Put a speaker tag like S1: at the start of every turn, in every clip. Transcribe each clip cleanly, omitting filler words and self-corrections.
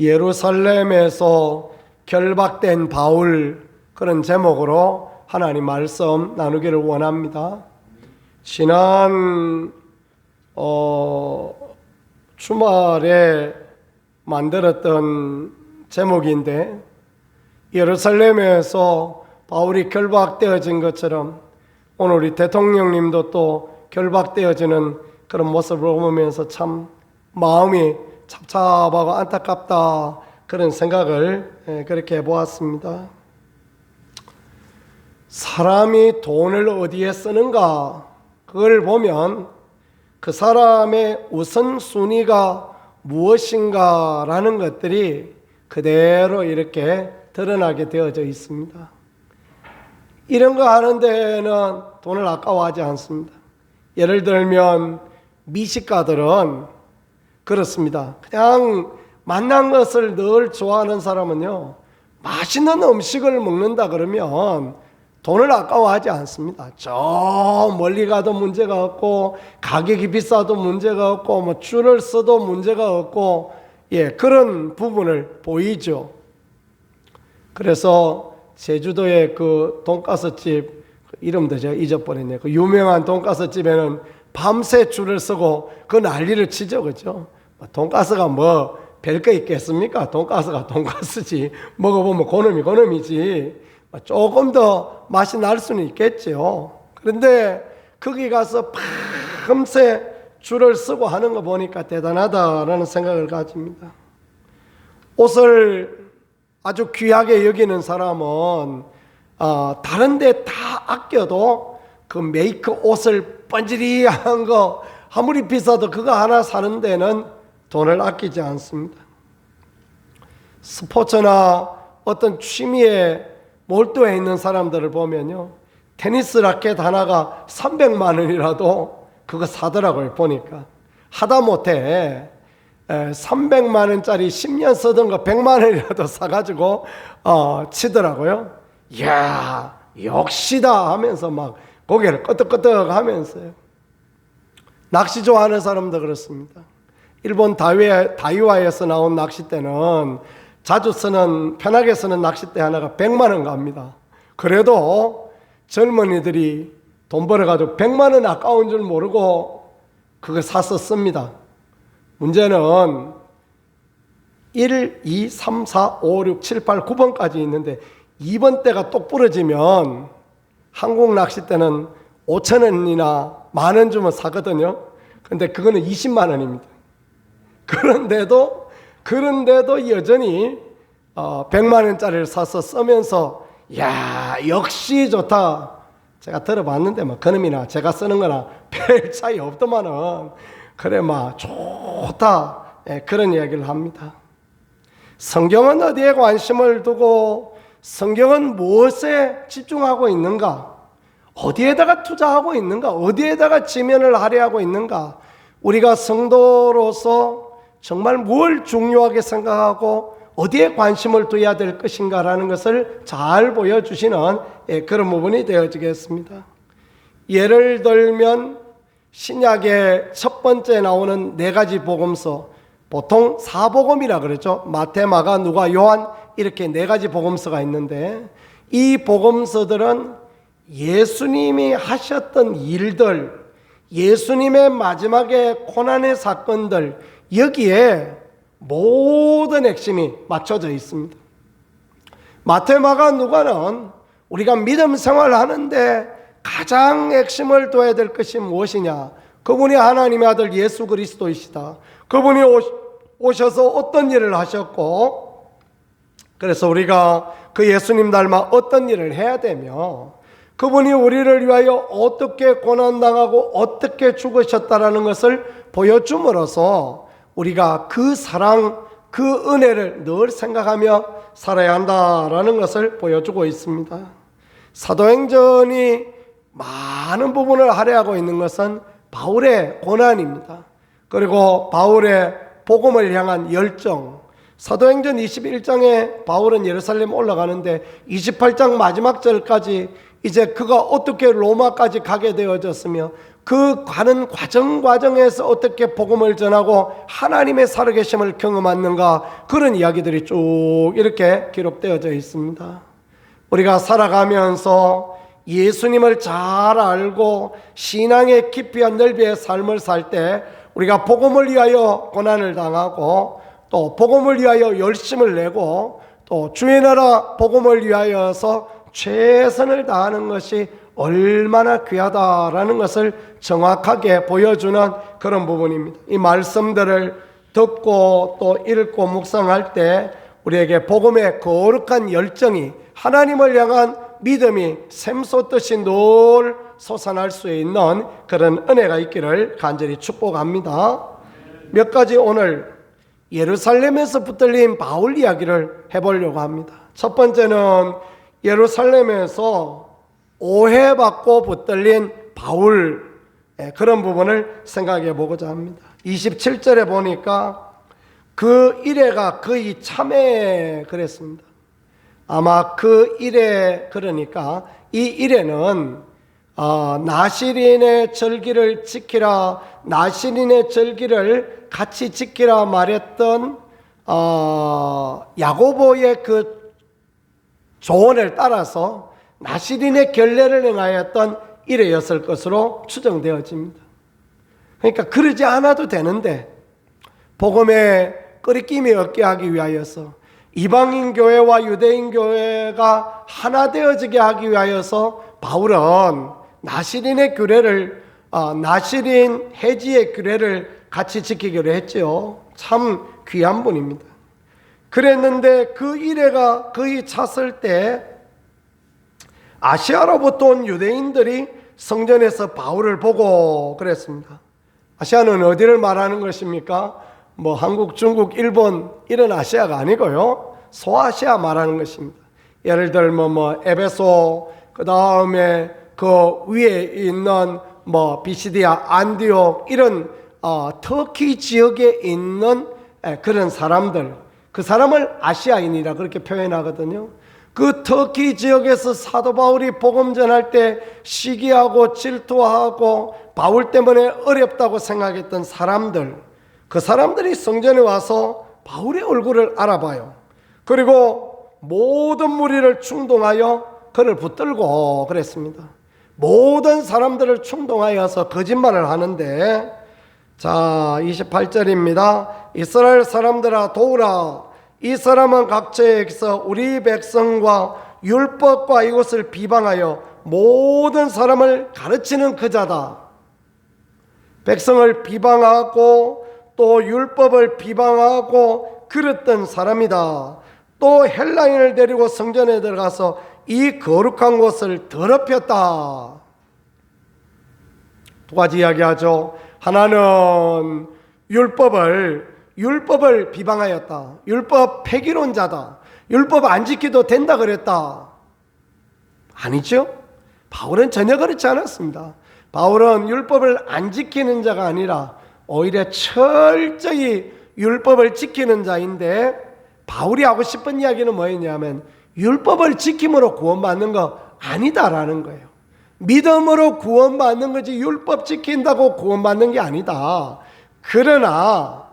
S1: 예루살렘에서 결박된 바울, 그런 제목으로 하나님 말씀 나누기를 원합니다. 지난 주말에 만들었던 제목인데, 예루살렘에서 바울이 결박되어진 것처럼 오늘 우리 대통령님도 또 결박되어지는 그런 모습을 보면서 참 마음이 찹찹하고 안타깝다, 그런 생각을 그렇게 해보았습니다. 사람이 돈을 어디에 쓰는가, 그걸 보면 그 사람의 우선순위가 무엇인가라는 것들이 그대로 이렇게 드러나게 되어져 있습니다. 이런 거 하는 데는 돈을 아까워하지 않습니다. 예를 들면 미식가들은 그렇습니다. 그냥 맛난 것을 늘 좋아하는 사람은요, 맛있는 음식을 먹는다 그러면 돈을 아까워하지 않습니다. 저 멀리 가도 문제가 없고, 가격이 비싸도 문제가 없고, 뭐 줄을 서도 문제가 없고, 그런 부분을 보이죠. 그래서 제주도의 그 돈가스집, 이름도 제가 잊어버렸네요. 그 유명한 돈가스집에는 밤새 줄을 서고 그 난리를 치죠, 그죠? 돈가스가 뭐 별거 있겠습니까? 돈가스가 돈가스지. 먹어보면 고놈이지. 조금 더 맛이 날 수는 있겠죠. 그런데 거기 가서 밤새 줄을 서고 하는 거 보니까 대단하다라는 생각을 가집니다. 옷을 아주 귀하게 여기는 사람은 다른 데 다 아껴도 그 메이크 옷을 번지리한 거 아무리 비싸도 그거 하나 사는 데는 돈을 아끼지 않습니다. 스포츠나 어떤 취미에 몰두해 있는 사람들을 보면요, 테니스 라켓 하나가 300만 원이라도 그거 사더라고요. 보니까 하다못해 300만 원짜리 10년 쓰던 거 100만 원이라도 사가지고 치더라고요. 이야, 역시다 하면서 막 고개를 끄덕끄덕 하면서요. 낚시 좋아하는 사람도 그렇습니다. 일본 다이와에서 나온 낚싯대는 자주 쓰는, 편하게 쓰는 낚싯대 하나가 100만 원 갑니다. 그래도 젊은이들이 돈 벌어가지고 100만 원 아까운 줄 모르고 그거 사서 씁니다. 문제는 1, 2, 3, 4, 5, 6, 7, 8, 9번까지 있는데 2번 대가 똑 부러지면 한국 낚싯대는 5천 원이나 만 원 주면 사거든요. 근데 그거는 20만 원입니다. 그런데도 여전히 100만 원짜리를 사서 쓰면서 야, 역시 좋다. 제가 들어봤는데 뭐 그놈이나 제가 쓰는 거나 별 차이 없더만은 그래 막 좋다, 그런 이야기를 합니다. 성경은 어디에 관심을 두고 성경은 무엇에 집중하고 있는가, 어디에다가 투자하고 있는가, 어디에다가 지면을 할애하고 있는가, 우리가 성도로서 정말 뭘 중요하게 생각하고 어디에 관심을 둬야 될 것인가라는 것을 잘 보여주시는 그런 부분이 되어지겠습니다. 예를 들면 신약의 첫 번째 나오는 4가지 복음서, 보통 사복음이라 그러죠. 마태, 마가, 누가, 요한, 이렇게 4가지 복음서가 있는데, 이 복음서들은 예수님이 하셨던 일들, 예수님의 마지막에 고난의 사건들, 여기에 모든 핵심이 맞춰져 있습니다. 마태, 마가, 누가는 우리가 믿음 생활하는데 가장 핵심을 둬야 될 것이 무엇이냐? 그분이 하나님의 아들 예수 그리스도이시다. 그분이 오셔서 어떤 일을 하셨고, 그래서 우리가 그 예수님 닮아 어떤 일을 해야 되며, 그분이 우리를 위하여 어떻게 고난당하고 어떻게 죽으셨다라는 것을 보여줌으로써 우리가 그 사랑, 그 은혜를 늘 생각하며 살아야 한다라는 것을 보여주고 있습니다. 사도행전이 많은 부분을 할애하고 있는 것은 바울의 고난입니다. 그리고 바울의 복음을 향한 열정. 사도행전 21장에 바울은 예루살렘 올라가는데 28장 마지막 절까지 이제 그가 어떻게 로마까지 가게 되어졌으며 그 가는 과정에서 어떻게 복음을 전하고 하나님의 살아계심을 경험하는가, 그런 이야기들이 쭉 이렇게 기록되어져 있습니다. 우리가 살아가면서 예수님을 잘 알고 신앙의 깊이와 넓이의 삶을 살 때 우리가 복음을 위하여 고난을 당하고 또 복음을 위하여 열심을 내고 또 주의 나라 복음을 위하여서 최선을 다하는 것이 얼마나 귀하다라는 것을 정확하게 보여주는 그런 부분입니다. 이 말씀들을 듣고 또 읽고 묵상할 때 우리에게 복음의 거룩한 열정이, 하나님을 향한 믿음이 샘솟듯이 늘 솟아날 수 있는 그런 은혜가 있기를 간절히 축복합니다. 몇 가지 오늘 예루살렘에서 붙들린 바울 이야기를 해보려고 합니다. 첫 번째는 예루살렘에서 오해받고 붙들린 바울, 그런 부분을 생각해 보고자 합니다. 27절에 보니까 그 이래가 거의 참에 그랬습니다. 아마 그 이래, 그러니까 이 이래는 나시린의 절기를 지키라, 나시린의 절기를 같이 지키라 말했던 야고보의 그 조언을 따라서 나시린의 결례를 행하였던 이래였을 것으로 추정되어집니다. 그러니까 그러지 않아도 되는데 복음에 끄리낌이 없게 하기 위하여서, 이방인 교회와 유대인 교회가 하나 되어지게 하기 위하여서 바울은 나시린의 규례를, 나시린 해지의 규례를 같이 지키기로 했죠. 참 귀한 분입니다. 그랬는데 그 이래가 거의 찼을 때 아시아로부터 온 유대인들이 성전에서 바울을 보고 그랬습니다. 아시아는 어디를 말하는 것입니까? 뭐 한국, 중국, 일본 이런 아시아가 아니고요, 소아시아 말하는 것입니다. 예를 들면 뭐 에베소, 그 다음에 그 위에 있는 뭐 비시디아, 안디옥 이런 터키 지역에 있는 그런 사람들, 그 사람을 아시아인이라 그렇게 표현하거든요. 그 터키 지역에서 사도 바울이 복음 전할 때 시기하고 질투하고 바울 때문에 어렵다고 생각했던 사람들, 그 사람들이 성전에 와서 바울의 얼굴을 알아봐요. 그리고 모든 무리를 충동하여 그를 붙들고 그랬습니다. 모든 사람들을 충동하여서 거짓말을 하는데, 자 28절입니다. 이스라엘 사람들아 도우라. 이 사람은 각처에서 우리 백성과 율법과 이것을 비방하여 모든 사람을 가르치는 그자다. 백성을 비방하고 또 율법을 비방하고 그랬던 사람이다. 또 헬라인을 데리고 성전에 들어가서 이 거룩한 곳을 더럽혔다. 두 가지 이야기하죠. 하나는 율법을 비방하였다. 율법 폐기론자다. 율법 안 지켜도 된다 그랬다. 아니죠? 바울은 전혀 그렇지 않았습니다. 바울은 율법을 안 지키는 자가 아니라 오히려 철저히 율법을 지키는 자인데, 바울이 하고 싶은 이야기는 뭐였냐면 율법을 지킴으로 구원받는 거 아니다라는 거예요. 믿음으로 구원받는 거지 율법 지킨다고 구원받는 게 아니다. 그러나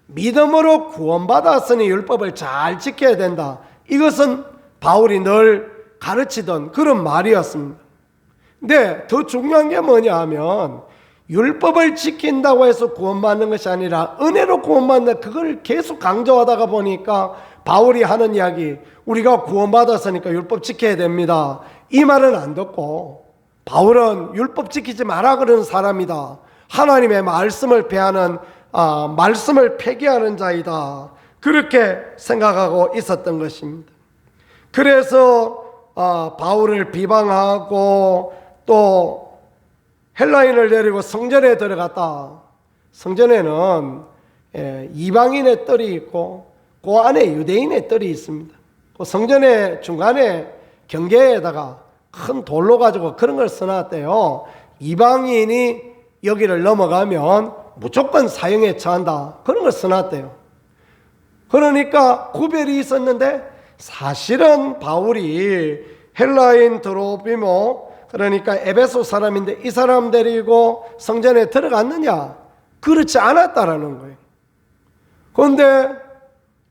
S1: 믿음으로 구원받았으니 율법을 잘 지켜야 된다. 이것은 바울이 늘 가르치던 그런 말이었습니다. 근데 더 중요한 게 뭐냐 하면 율법을 지킨다고 해서 구원받는 것이 아니라 은혜로 구원받는다, 그걸 계속 강조하다가 보니까 바울이 하는 이야기, 우리가 구원받았으니까 율법 지켜야 됩니다, 이 말은 안 듣고 바울은 율법 지키지 마라 그러는 사람이다. 하나님의 말씀을 폐하는, 말씀을 폐기하는 자이다. 그렇게 생각하고 있었던 것입니다. 그래서 바울을 비방하고 또 헬라인을 데리고 성전에 들어갔다. 성전에는 이방인의 뜰이 있고 그 안에 유대인의 뜰이 있습니다. 그 성전의 중간에 경계에다가 큰 돌로 가지고 그런 걸 써놨대요. 이방인이 여기를 넘어가면 무조건 사형에 처한다, 그런 걸 써놨대요. 그러니까 구별이 있었는데 사실은 바울이 헬라인 드로피모, 그러니까 에베소 사람인데 이 사람 데리고 성전에 들어갔느냐? 그렇지 않았다라는 거예요. 그런데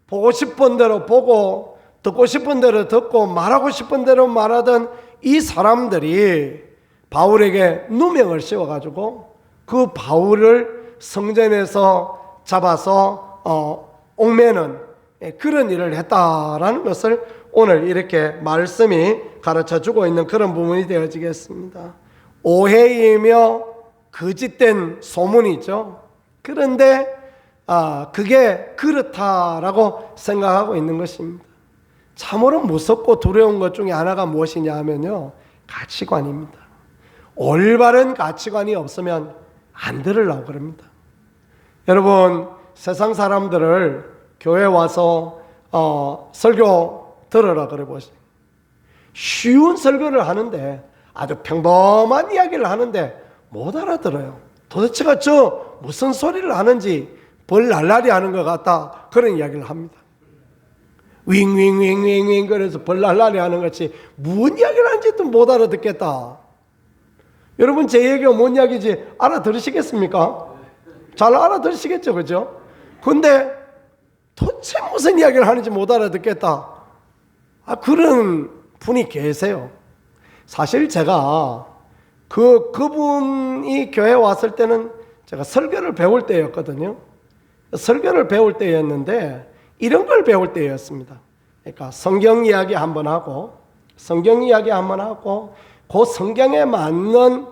S1: 보고 싶은 대로 보고 듣고 싶은 대로 듣고 말하고 싶은 대로 말하던 이 사람들이 바울에게 누명을 씌워가지고 그 바울을 성전에서 잡아서 옥매는 그런 일을 했다라는 것을 오늘 이렇게 말씀이 가르쳐주고 있는 그런 부분이 되어지겠습니다. 오해이며 거짓된 소문이죠. 그런데 그게 그렇다라고 생각하고 있는 것입니다. 참으로 무섭고 두려운 것 중에 하나가 무엇이냐 하면요, 가치관입니다. 올바른 가치관이 없으면 안 들으려고 그럽니다. 여러분, 세상 사람들을 교회 와서 설교 들으라 그래 보세요. 쉬운 설교를 하는데, 아주 평범한 이야기를 하는데 못 알아들어요. 도대체가 저 무슨 소리를 하는지 벌 날라리 하는 것 같다, 그런 이야기를 합니다. 윙윙윙윙윙 그래서 벌 날라리 하는 것이 무슨 이야기를 하는지도 못 알아듣겠다. 여러분, 제 얘기가 뭔 이야기인지 알아들으시겠습니까? 잘 알아들으시겠죠, 그죠? 근데 도대체 무슨 이야기를 하는지 못 알아듣겠다, 그런 분이 계세요. 사실 제가 그분이 교회에 왔을 때는 제가 설교를 배울 때였거든요. 설교를 배울 때였는데 이런 걸 배울 때였습니다. 그러니까 성경 이야기 한번 하고 그 성경에 맞는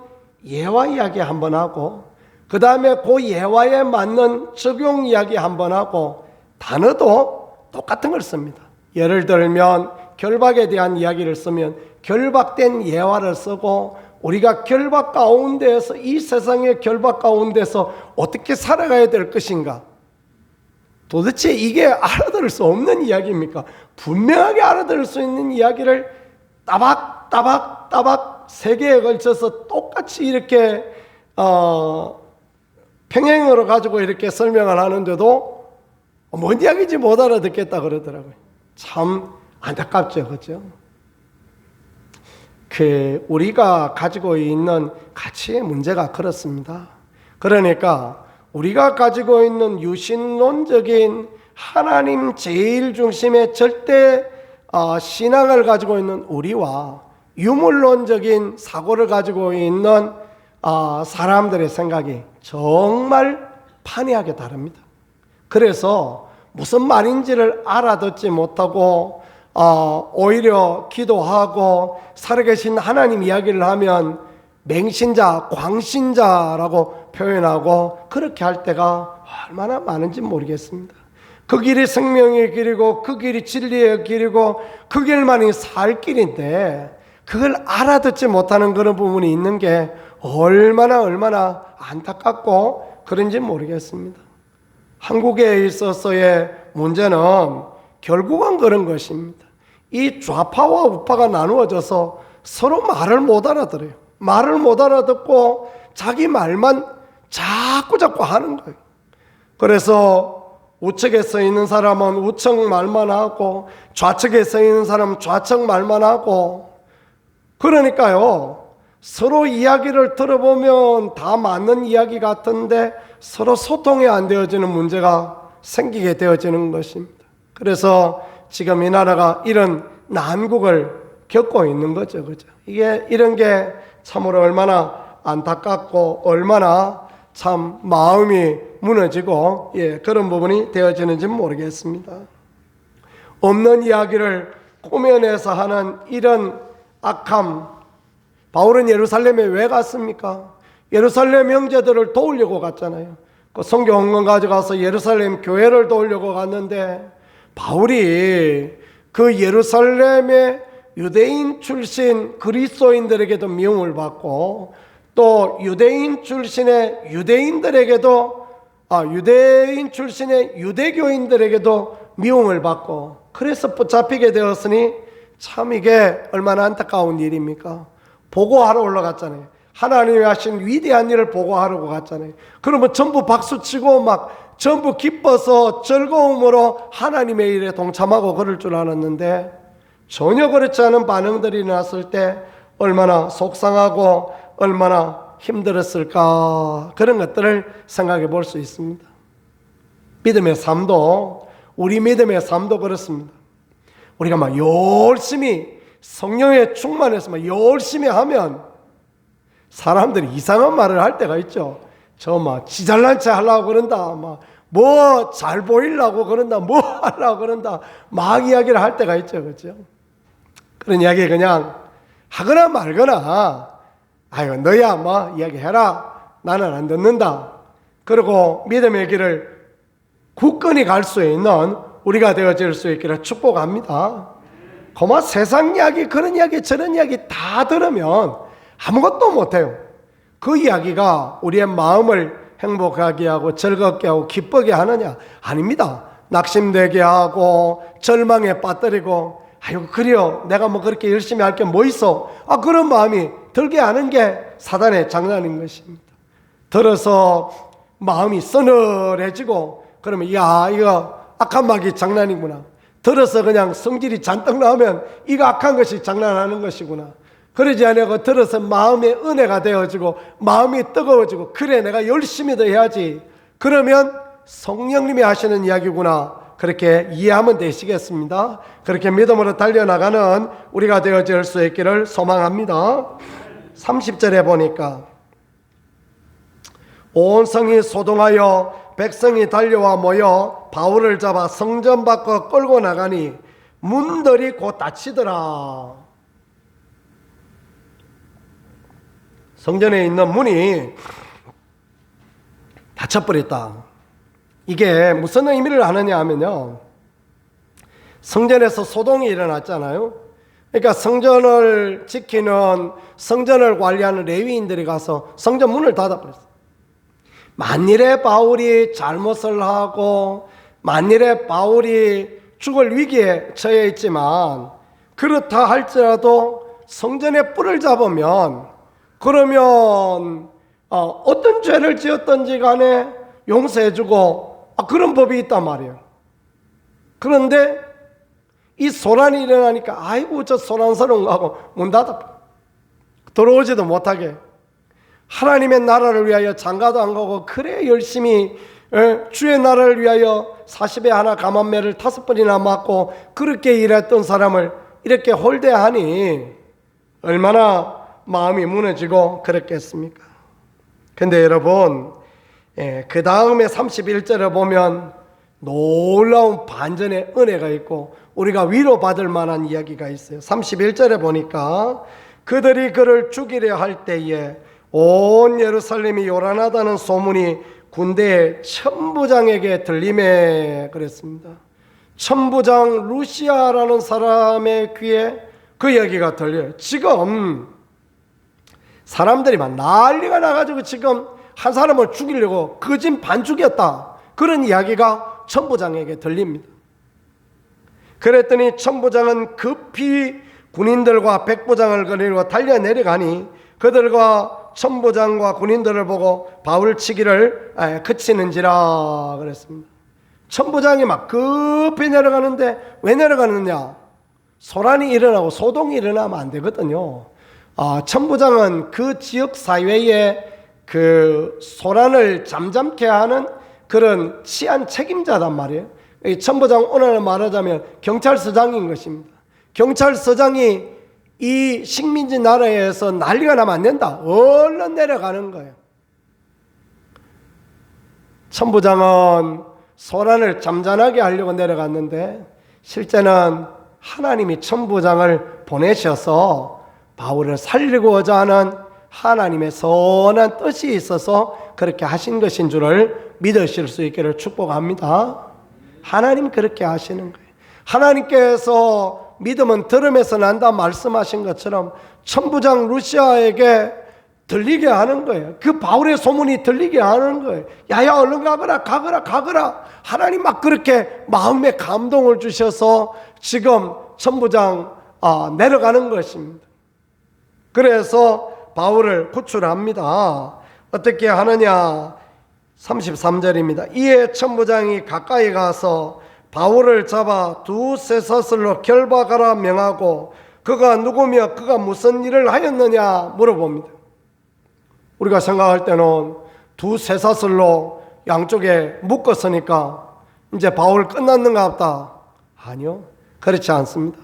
S1: 예화 이야기 한번 하고, 그 다음에 그 예화에 맞는 적용 이야기 한번 하고, 단어도 똑같은 걸 씁니다. 예를 들면 결박에 대한 이야기를 쓰면 결박된 예화를 쓰고, 우리가 결박 가운데에서, 이 세상의 결박 가운데서 어떻게 살아가야 될 것인가, 도대체 이게 알아들을 수 없는 이야기입니까? 분명하게 알아들을 수 있는 이야기를 따박 3개에 걸쳐서 똑같이 이렇게 평행으로 가지고 이렇게 설명을 하는데도 뭔 이야기인지 못 알아듣겠다 그러더라고요. 참 안타깝죠, 그렇죠? 우리가 가지고 있는 가치의 문제가 그렇습니다. 그러니까 우리가 가지고 있는 유신론적인 하나님 제일 중심의 절대 신앙을 가지고 있는 우리와 유물론적인 사고를 가지고 있는 사람들의 생각이 정말 판이하게 다릅니다. 그래서 무슨 말인지를 알아듣지 못하고 오히려 기도하고 살아계신 하나님 이야기를 하면 맹신자, 광신자라고 표현하고, 그렇게 할 때가 얼마나 많은지 모르겠습니다. 그 길이 생명의 길이고 그 길이 진리의 길이고 그 길만이 살 길인데 그걸 알아듣지 못하는 그런 부분이 있는 게 얼마나 안타깝고 그런지 모르겠습니다. 한국에 있어서의 문제는 결국은 그런 것입니다. 이 좌파와 우파가 나누어져서 서로 말을 못 알아들어요. 말을 못 알아듣고 자기 말만 자꾸 하는 거예요. 그래서 우측에 서 있는 사람은 우측 말만 하고 좌측에 서 있는 사람은 좌측 말만 하고, 그러니까요, 서로 이야기를 들어보면 다 맞는 이야기 같은데 서로 소통이 안 되어지는 문제가 생기게 되어지는 것입니다. 그래서 지금 이 나라가 이런 난국을 겪고 있는 거죠, 그죠? 이런 게 참으로 얼마나 안타깝고 얼마나 참 마음이 무너지고 그런 부분이 되어지는지 모르겠습니다. 없는 이야기를 꾸며내서 하는 이런 악함, 바울은 예루살렘에 왜 갔습니까? 예루살렘 형제들을 도우려고 갔잖아요. 그 성경 헌금 가져가서 예루살렘 교회를 도우려고 갔는데, 바울이 그 예루살렘의 유대인 출신 그리스도인들에게도 미움을 받고, 또 유대인 출신의 유대인들에게도 유대인 출신의 유대교인들에게도 미움을 받고, 그래서 붙잡히게 되었으니 참 이게 얼마나 안타까운 일입니까? 보고하러 올라갔잖아요. 하나님이 하신 위대한 일을 보고하러 갔잖아요. 그러면 전부 박수치고 막 전부 기뻐서 즐거움으로 하나님의 일에 동참하고 그럴 줄 알았는데, 전혀 그렇지 않은 반응들이 났을 때 얼마나 속상하고 얼마나 힘들었을까, 그런 것들을 생각해 볼 수 있습니다. 믿음의 삶도, 우리 믿음의 삶도 그렇습니다. 우리가 막 열심히 성령에 충만해서 막 열심히 하면 사람들이 이상한 말을 할 때가 있죠. 저 막 지잘난 체 하려고 그런다, 막 뭐 잘 보이려고 그런다, 뭐 하려고 그런다, 막 이야기를 할 때가 있죠. 그렇죠? 그런 이야기 그냥 하거나 말거나, 아이고 너야 뭐 이야기해라, 나는 안 듣는다, 그리고 믿음의 길을 굳건히 갈 수 있는 우리가 되어질 수 있기를 축복합니다. 고마 세상 이야기, 그런 이야기, 저런 이야기 다 들으면 아무것도 못해요. 그 이야기가 우리의 마음을 행복하게 하고 즐겁게 하고 기쁘게 하느냐? 아닙니다. 낙심되게 하고 절망에 빠뜨리고, 아이고 그래요, 내가 뭐 그렇게 열심히 할 게 뭐 있어, 그런 마음이 들게 하는 게 사단의 장난인 것입니다. 들어서 마음이 서늘해지고 그러면 야, 이거 악한 마귀 장난이구나. 들어서 그냥 성질이 잔뜩 나오면 이거 악한 것이 장난하는 것이구나. 그러지 않고 들어서 마음의 은혜가 되어지고 마음이 뜨거워지고, 그래 내가 열심히 더 해야지, 그러면 성령님이 하시는 이야기구나, 그렇게 이해하면 되시겠습니다. 그렇게 믿음으로 달려나가는 우리가 되어질 수 있기를 소망합니다. 30절에 보니까 온 성이 소동하여 백성이 달려와 모여 바울을 잡아 성전 밖으로 끌고 나가니 문들이 곧 닫히더라. 성전에 있는 문이 닫혀버렸다. 이게 무슨 의미를 하느냐 하면요, 성전에서 소동이 일어났잖아요. 그러니까 성전을 지키는, 성전을 관리하는 레위인들이 가서 성전 문을 닫아버렸어요. 만일에 바울이 잘못을 하고 만일에 바울이 죽을 위기에 처해 있지만, 그렇다 할지라도 성전에 뿔을 잡으면, 그러면 어떤 죄를 지었든지 간에 용서해주고 그런 법이 있단 말이에요. 그런데 이 소란이 일어나니까 아이고 저 소란스러운 거 하고 문 닫아 들어오지도 못하게, 하나님의 나라를 위하여 장가도 안 가고 그래 열심히 주의 나라를 위하여 40에 하나 감암매를 5번이나 맞고 그렇게 일했던 사람을 이렇게 홀대하니 얼마나 마음이 무너지고 그랬겠습니까? 근데 여러분, 그 다음에 31절을 보면 놀라운 반전의 은혜가 있고 우리가 위로받을 만한 이야기가 있어요. 31절에 보니까 그들이 그를 죽이려 할 때에 온 예루살렘이 요란하다는 소문이 군대의 천부장에게 들림에 그랬습니다. 천부장 루시아라는 사람의 귀에 그 이야기가 들려요. 지금 사람들이 막 난리가 나가지고 지금 한 사람을 죽이려고 거진 반 죽였다, 그런 이야기가 천부장에게 들립니다. 그랬더니 천부장은 급히 군인들과 백부장을 거느리고 달려 내려가니 그들과 천부장과 군인들을 보고 바울 치기를 그치는지라 그랬습니다. 천부장이 막 급히 내려가는데 왜 내려가느냐? 소란이 일어나고 소동이 일어나면 안 되거든요. 천부장은 그 지역 사회에 그 소란을 잠잠케 하는 그런 치안 책임자단 말이에요. 이 천부장 오늘 말하자면 경찰서장인 것입니다. 경찰서장이 이 식민지 나라에서 난리가 나면 안 된다, 얼른 내려가는 거예요. 천부장은 소란을 잠잠하게 하려고 내려갔는데 실제는 하나님이 천부장을 보내셔서 바울을 살리고자 하는 하나님의 선한 뜻이 있어서 그렇게 하신 것인 줄을 믿으실 수 있기를 축복합니다. 하나님 그렇게 하시는 거예요. 하나님께서 믿음은 들음에서 난다 말씀하신 것처럼 천부장 루시아에게 들리게 하는 거예요. 그 바울의 소문이 들리게 하는 거예요. 야야 얼른 가거라. 하나님 막 그렇게 마음에 감동을 주셔서 지금 천부장 내려가는 것입니다. 그래서 바울을 구출합니다. 어떻게 하느냐? 33절입니다. 이에 천부장이 가까이 가서 바울을 잡아 두세 사슬로 결박하라 명하고 그가 누구며 그가 무슨 일을 하였느냐 물어봅니다. 우리가 생각할 때는 두 쇠사슬로 양쪽에 묶었으니까 이제 바울 끝났는가 보다. 아니요, 그렇지 않습니다.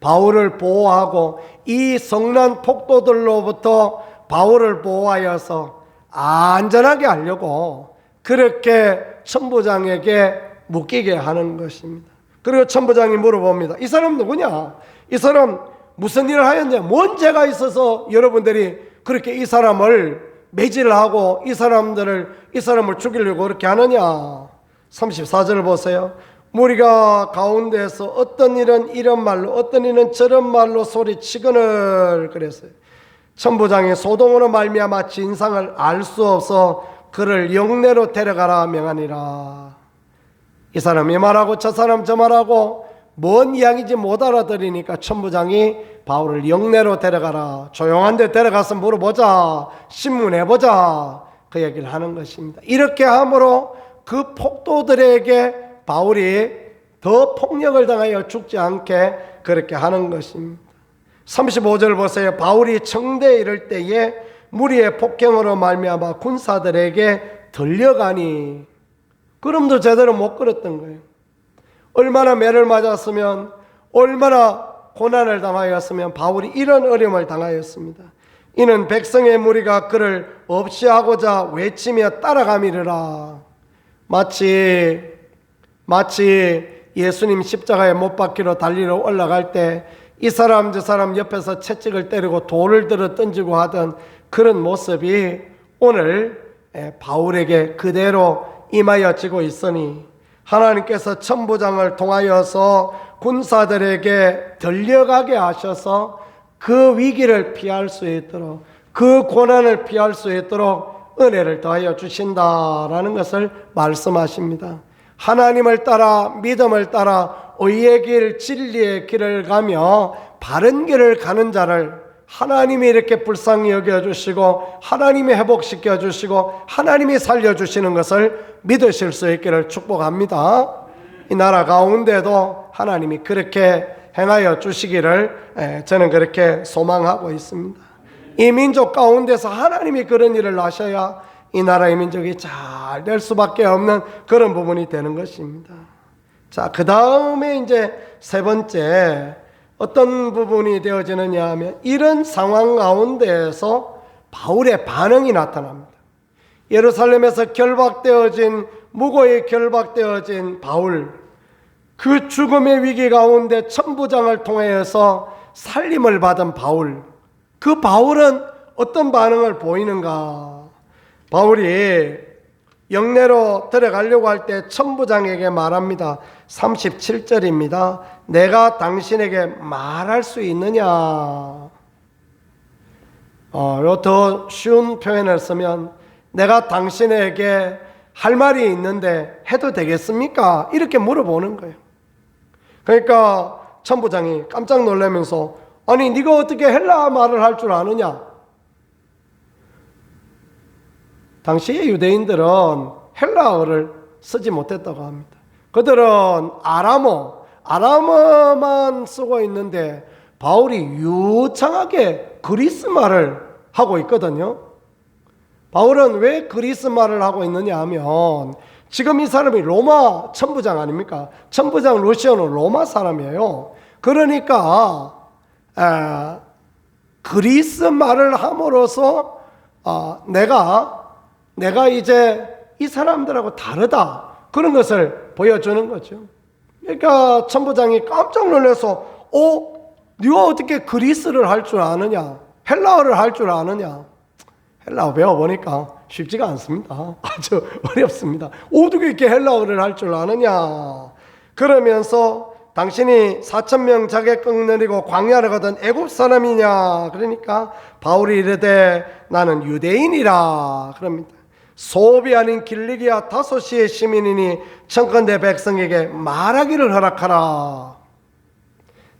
S1: 바울을 보호하고 이 성난 폭도들로부터 바울을 보호하여서 안전하게 하려고 그렇게 천부장에게 묶이게 하는 것입니다. 그리고 천부장이 물어봅니다. 이 사람 누구냐? 이 사람 무슨 일을 하였냐? 뭔 죄가 있어서 여러분들이 그렇게 이 사람을 매질하고 이 사람을 죽이려고 그렇게 하느냐? 34절 보세요. 무리가 가운데에서 어떤 일은 이런 말로 어떤 일은 저런 말로 소리치거늘 그랬어요. 천부장이 소동으로 말미암아 진상을 알 수 없어 그를 영내로 데려가라 명하니라. 이 사람이 말하고 저 사람 저 말하고 뭔 이야기인지 못 알아들으니까 천부장이 바울을 영내로 데려가라. 조용한 데 데려가서 물어보자. 신문해보자. 그 얘기를 하는 것입니다. 이렇게 함으로 그 폭도들에게 바울이 더 폭력을 당하여 죽지 않게 그렇게 하는 것입니다. 35절 보세요. 바울이 청대에 이를 때에 무리의 폭행으로 말미암아 군사들에게 들려가니 걸음도 제대로 못 걸었던 거예요. 얼마나 매를 맞았으면 얼마나 고난을 당하였으면 바울이 이런 어려움을 당하였습니다. 이는 백성의 무리가 그를 없이 하고자 외치며 따라가미르라. 마치 예수님 십자가에 못 박히러 달리러 올라갈 때 이 사람 저 사람 옆에서 채찍을 때리고 돌을 들어 던지고 하던 그런 모습이 오늘 바울에게 그대로 임하여지고 있으니 하나님께서 천부장을 통하여서 군사들에게 들려가게 하셔서 그 위기를 피할 수 있도록 그 고난을 피할 수 있도록 은혜를 더하여 주신다라는 것을 말씀하십니다. 하나님을 따라 믿음을 따라 의의 길 진리의 길을 가며 바른 길을 가는 자를 하나님이 이렇게 불쌍히 여겨주시고 하나님이 회복시켜 주시고 하나님이 살려주시는 것을 믿으실 수 있기를 축복합니다. 이 나라 가운데도 하나님이 그렇게 행하여 주시기를 저는 그렇게 소망하고 있습니다. 이 민족 가운데서 하나님이 그런 일을 하셔야 이 나라의 민족이 잘 될 수밖에 없는 그런 부분이 되는 것입니다. 자, 그 다음에 이제 세 번째 어떤 부분이 되어지느냐 하면 이런 상황 가운데에서 바울의 반응이 나타납니다. 예루살렘에서 무고히 결박되어진 바울, 그 죽음의 위기 가운데 천부장을 통해서 살림을 받은 바울, 그 바울은 어떤 반응을 보이는가? 바울이 영내로 들어가려고 할 때 천부장에게 말합니다. 37절입니다. 내가 당신에게 말할 수 있느냐? 더 쉬운 표현을 쓰면 내가 당신에게 할 말이 있는데 해도 되겠습니까? 이렇게 물어보는 거예요. 그러니까 천부장이 깜짝 놀라면서 아니 네가 어떻게 헬라 말을 할 줄 아느냐? 당시의 유대인들은 헬라어를 쓰지 못했다고 합니다. 그들은 아람어만 쓰고 있는데 바울이 유창하게 그리스 말을 하고 있거든요. 바울은 왜 그리스 말을 하고 있느냐 하면 지금 이 사람이 로마 천부장 아닙니까? 천부장 루시오는 로마 사람이에요. 그러니까 그리스 말을 함으로써 내가 이제 이 사람들하고 다르다 그런 것을 보여주는 거죠. 그러니까 천부장이 깜짝 놀라서 네가 어떻게 그리스를 할 줄 아느냐? 헬라어를 할 줄 아느냐? 헬라어 배워보니까 쉽지가 않습니다. 아주 어렵습니다. 어떻게 이렇게 헬라어를 할 줄 아느냐? 그러면서 당신이 4,000명 자객극 내리고 광야를 가던 애굽 사람이냐? 그러니까 바울이 이르되 나는 유대인이라 그럽니다. 소비 아닌 길리기아 다소시의 시민이니 청컨대 백성에게 말하기를 허락하라.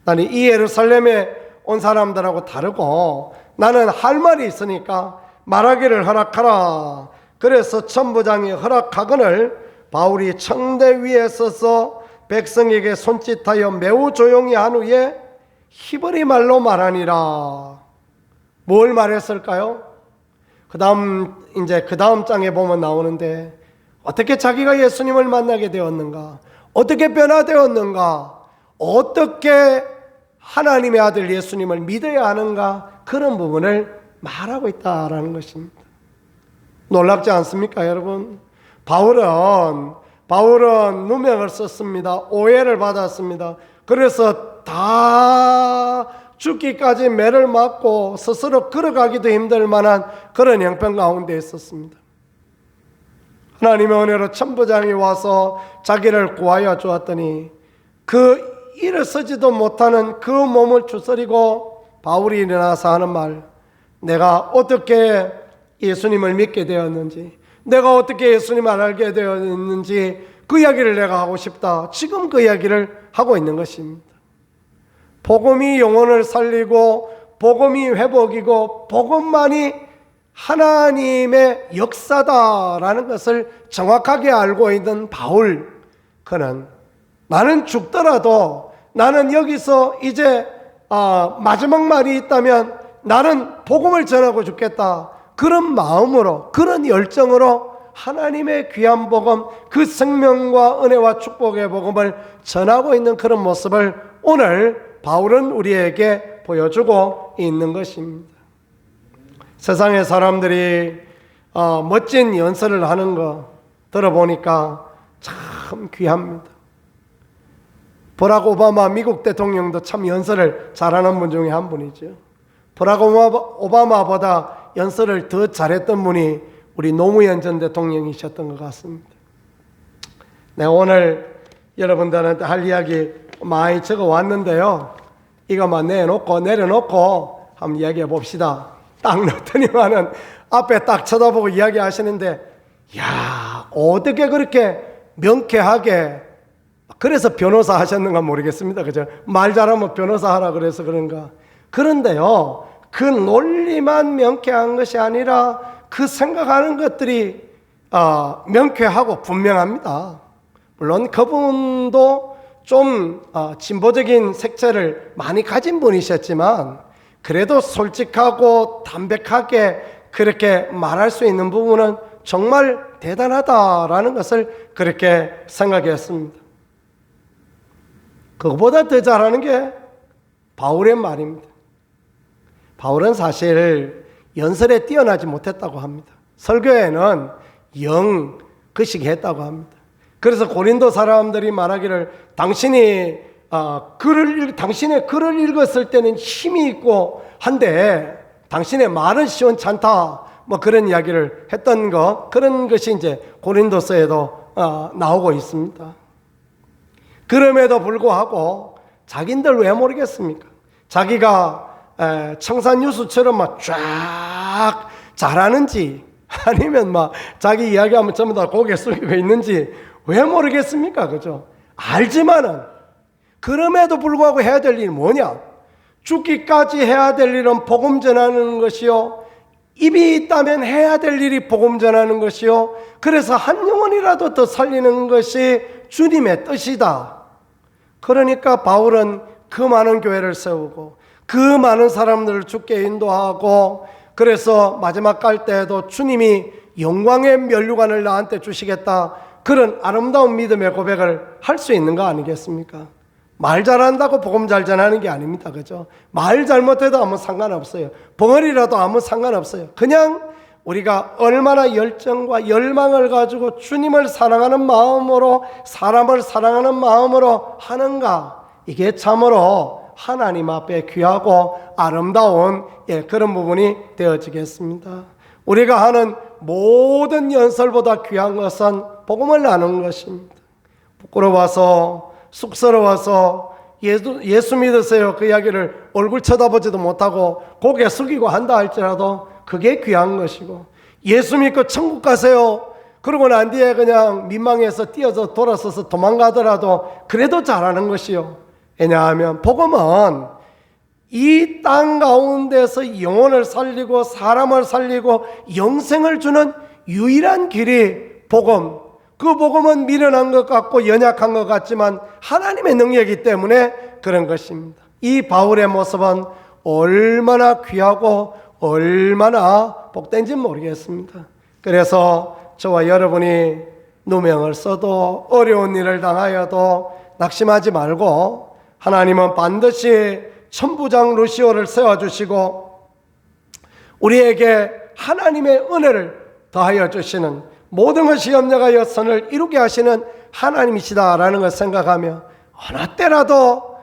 S1: 나는 이 예루살렘에 온 사람들하고 다르고 나는 할 말이 있으니까 말하기를 허락하라. 그래서 천부장이 허락하거늘 바울이 청대 위에 서서 백성에게 손짓하여 매우 조용히 한 후에 히브리 말로 말하니라. 뭘 말했을까요? 그 다음 장에 보면 나오는데, 어떻게 자기가 예수님을 만나게 되었는가? 어떻게 변화되었는가? 어떻게 하나님의 아들 예수님을 믿어야 하는가? 그런 부분을 말하고 있다라는 것입니다. 놀랍지 않습니까, 여러분? 바울은 누명을 썼습니다. 오해를 받았습니다. 그래서 다 죽기까지 매를 맞고 스스로 걸어가기도 힘들 만한 그런 형편 가운데 있었습니다. 하나님의 은혜로 천부장이 와서 자기를 구하여 주었더니 그 일어서지도 못하는 그 몸을 주스리고 바울이 일어나서 하는 말, 내가 어떻게 예수님을 믿게 되었는지, 내가 어떻게 예수님을 알게 되었는지 그 이야기를 내가 하고 싶다. 지금 그 이야기를 하고 있는 것입니다. 복음이 영혼을 살리고 복음이 회복이고 복음만이 하나님의 역사다라는 것을 정확하게 알고 있는 바울, 그는 나는 죽더라도 나는 여기서 이제 마지막 말이 있다면 나는 복음을 전하고 죽겠다. 그런 마음으로, 그런 열정으로 하나님의 귀한 복음, 그 생명과 은혜와 축복의 복음을 전하고 있는 그런 모습을 오늘 바울은 우리에게 보여주고 있는 것입니다. 세상의 사람들이 멋진 연설을 하는 거 들어보니까 참 귀합니다. 버락 오바마 미국 대통령도 참 연설을 잘하는 분 중에 한 분이죠. 버락 오바마보다 연설을 더 잘했던 분이 우리 노무현 전 대통령이셨던 것 같습니다. 내가 오늘 여러분들한테 할 이야기 많이 적어 왔는데요. 이것만 내려놓고 한번 이야기해 봅시다. 딱 넣더니만은 앞에 딱 쳐다보고 이야기하시는데, 야, 어떻게 그렇게 명쾌하게, 그래서 변호사 하셨는가 모르겠습니다. 그죠? 말 잘하면 변호사 하라 그래서 그런가. 그런데요, 그 논리만 명쾌한 것이 아니라 그 생각하는 것들이 명쾌하고 분명합니다. 물론 그분도 좀 진보적인 색채를 많이 가진 분이셨지만 그래도 솔직하고 담백하게 그렇게 말할 수 있는 부분은 정말 대단하다라는 것을 그렇게 생각했습니다. 그거보다 더 잘하는 게 바울의 말입니다. 바울은 사실 연설에 뛰어나지 못했다고 합니다. 설교에는 영 그식했다고 합니다. 그래서 고린도 사람들이 말하기를 당신의 글을 읽었을 때는 힘이 있고 한데 당신의 말은 시원찮다, 뭐 그런 이야기를 했던 그런 것이 이제 고린도서에도 나오고 있습니다. 그럼에도 불구하고 자기들 왜 모르겠습니까? 자기가 청산유수처럼 막 쫙 잘하는지 아니면 막 자기 이야기하면 전부 다 고개 숙이고 있는지 왜 모르겠습니까? 그죠? 알지만은 그럼에도 불구하고 해야 될 일이 뭐냐? 죽기까지 해야 될 일은 복음 전하는 것이요, 입이 있다면 해야 될 일이 복음 전하는 것이요, 그래서 한 영혼이라도 더 살리는 것이 주님의 뜻이다. 그러니까 바울은 그 많은 교회를 세우고 그 많은 사람들을 주께 인도하고, 그래서 마지막 갈 때에도 주님이 영광의 면류관을 나한테 주시겠다, 그런 아름다운 믿음의 고백을 할 수 있는 거 아니겠습니까? 말 잘한다고 복음 잘 전하는 게 아닙니다. 그죠? 말 잘못해도 아무 상관없어요. 벙어리라도 아무 상관없어요. 그냥 우리가 얼마나 열정과 열망을 가지고 주님을 사랑하는 마음으로, 사람을 사랑하는 마음으로 하는가, 이게 참으로 하나님 앞에 귀하고 아름다운 그런 부분이 되어지겠습니다. 우리가 하는 모든 연설보다 귀한 것은 복음을 나누는 것입니다. 부끄러워서 쑥스러워서 예수 믿으세요 그 이야기를 얼굴 쳐다보지도 못하고 고개 숙이고 한다 할지라도 그게 귀한 것이고, 예수 믿고 천국 가세요 그러고 난 뒤에 그냥 민망해서 뛰어서 돌아서서 도망가더라도 그래도 잘하는 것이요. 왜냐하면 복음은 이 땅 가운데서 영혼을 살리고 사람을 살리고 영생을 주는 유일한 길이 복음. 그 복음은 미련한 것 같고 연약한 것 같지만 하나님의 능력이기 때문에 그런 것입니다. 이 바울의 모습은 얼마나 귀하고 얼마나 복된지 모르겠습니다. 그래서 저와 여러분이 누명을 써도 어려운 일을 당하여도 낙심하지 말고 하나님은 반드시 천부장 루시오를 세워주시고 우리에게 하나님의 은혜를 더하여 주시는 모든 것이 염려하여 선을 이루게 하시는 하나님이시다라는 것을 생각하며 어느 때라도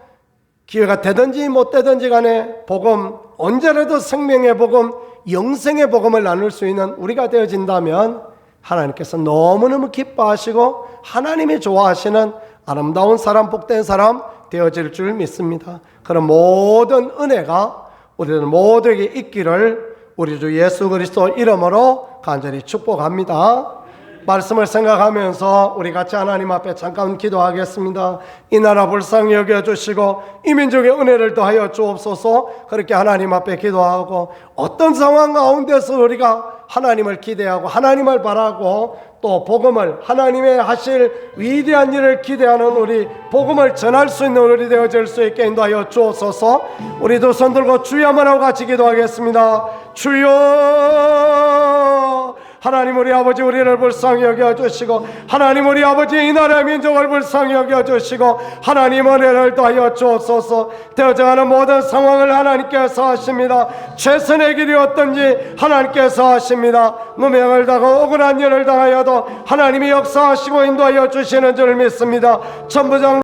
S1: 기회가 되든지 못 되든지 간에 복음, 언제라도 생명의 복음, 영생의 복음을 나눌 수 있는 우리가 되어진다면 하나님께서 너무너무 기뻐하시고 하나님이 좋아하시는 아름다운 사람, 복된 사람 되어질 줄 믿습니다. 그런 모든 은혜가 우리들 모두에게 있기를 우리 주 예수 그리스도 이름으로 간절히 축복합니다. 말씀을 생각하면서 우리 같이 하나님 앞에 잠깐 기도하겠습니다. 이 나라 불쌍히 여겨주시고 이 민족의 은혜를 더하여 주옵소서. 그렇게 하나님 앞에 기도하고 어떤 상황 가운데서 우리가 하나님을 기대하고 하나님을 바라고 또 복음을 하나님의 하실 위대한 일을 기대하는 우리 복음을 전할 수 있는 우리 되어질 수 있게 인도하여 주옵소서. 우리도 손 들고 주여만 하고 같이 기도하겠습니다. 주여, 하나님 우리 아버지 우리를 불쌍히 여겨주시고 하나님 우리 아버지 이 나라의 민족을 불쌍히 여겨주시고 하나님 은혜를 더하여 주옵소서. 되어져가는 모든 상황을 하나님께서 하십니다. 최선의 길이 어떤지 하나님께서 하십니다. 누명을 당하고 억울한 일을 당하여도 하나님이 역사하시고 인도하여 주시는 줄 믿습니다. 천부장